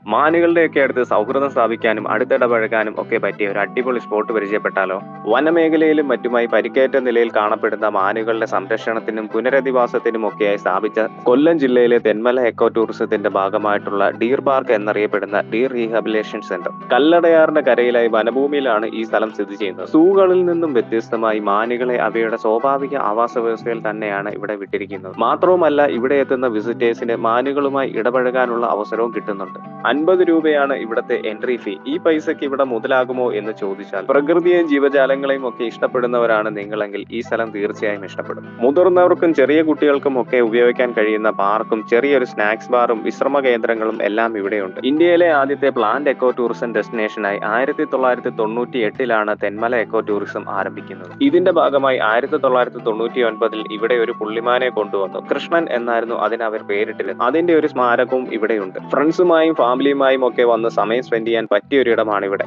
മാനുകളുടെയൊക്കെ അടുത്ത് സൗഹൃദം സ്ഥാപിക്കാനും അടുത്തിടപഴകാനും ഒക്കെ പറ്റിയ ഒരു അടിപൊളി സ്പോട്ട് പരിചയപ്പെട്ടാലോ? വനമേഖലയിലും മറ്റുമായി പരിക്കേറ്റ നിലയിൽ കാണപ്പെടുന്ന മാനുകളുടെ സംരക്ഷണത്തിനും പുനരധിവാസത്തിനും ഒക്കെയായി സ്ഥാപിച്ച കൊല്ലം ജില്ലയിലെ തെന്മല എക്കോ ടൂറിസത്തിന്റെ ഭാഗമായിട്ടുള്ള ഡീർ പാർക്ക് എന്നറിയപ്പെടുന്ന ഡീർ റീഹാബിലേഷൻ സെന്റർ. കല്ലടയാറിന്റെ കരയിലായി വനഭൂമിയിലാണ് ഈ സ്ഥലം സ്ഥിതി ചെയ്യുന്നത്. സൂകളിൽ നിന്നും വ്യത്യസ്തമായി മാനുകളെ അവയുടെ സ്വാഭാവിക ആവാസ വ്യവസ്ഥയിൽ തന്നെയാണ് ഇവിടെ വിട്ടിരിക്കുന്നത്. മാത്രവുമല്ല, ഇവിടെ എത്തുന്ന വിസിറ്റേഴ്സിന് മാനുകളുമായി ഇടപഴകാനുള്ള അവസരവും കിട്ടുന്നുണ്ട്. 50 രൂപയാണ് ഇവിടത്തെ എൻട്രി ഫീ. ഈ പൈസക്ക് ഇവിടെ മുതലാകുമോ എന്ന് ചോദിച്ചാൽ, പ്രകൃതിയെയും ജീവജാലങ്ങളെയും ഒക്കെ ഇഷ്ടപ്പെടുന്നവരാണ് നിങ്ങളെങ്കിൽ ഈ സ്ഥലം തീർച്ചയായും ഇഷ്ടപ്പെടും. മുതിർന്നവർക്കും ചെറിയ കുട്ടികൾക്കും ഒക്കെ ഉപയോഗിക്കാൻ കഴിയുന്ന പാർക്കും ചെറിയൊരു സ്നാക്സ് ബാറും വിശ്രമ കേന്ദ്രങ്ങളും എല്ലാം ഇവിടെയുണ്ട്. ഇന്ത്യയിലെ ആദ്യത്തെ പ്ലാന്റ് എക്കോ ടൂറിസം ഡെസ്റ്റിനേഷനായി 1998 തെന്മല എക്കോ ടൂറിസം ആരംഭിക്കുന്നത്. ഇതിന്റെ ഭാഗമായി 1999 ഇവിടെ ഒരു പുള്ളിമാനെ കൊണ്ടുവന്നു. കൃഷ്ണൻ എന്നായിരുന്നു അതിന് അവർ പേരിട്ടിരുന്നത്. അതിന്റെ ഒരു സ്മാരകവും ഇവിടെയുണ്ട്. ഫ്രണ്ട്സുമായും ഫാമിലിയുമായും ഒക്കെ വന്ന് സമയം സ്പെൻഡ് ചെയ്യാൻ പറ്റിയ ഒരിടമാണ് ഇവിടെ.